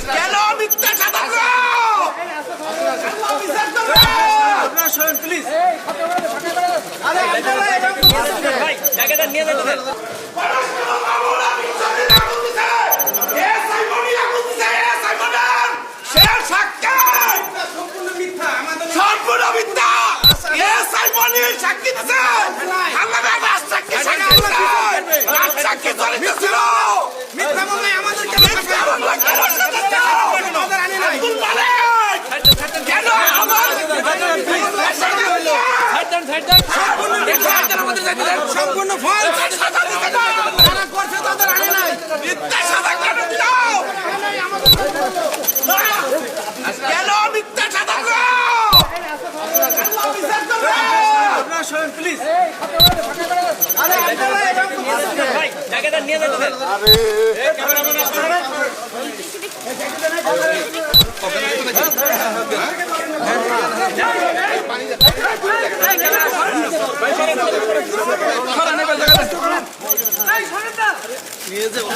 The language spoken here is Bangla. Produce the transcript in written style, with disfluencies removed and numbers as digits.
কেন মিথ্যা সাদা প্লিজ জায়গাটা নিয়ে যাবেন সাক্ষী দিচ্ছে সাক্ষী ছিল মিথ্যা বলে আমাদেরকে সম্পূর্ণ ফল করছে তাদের আনে নাই মিথ্যা সাদা কেন মিথ্যা সাদা প্লিজ জায়গাটা নিয়ে যাবেন নিয়ে যাবো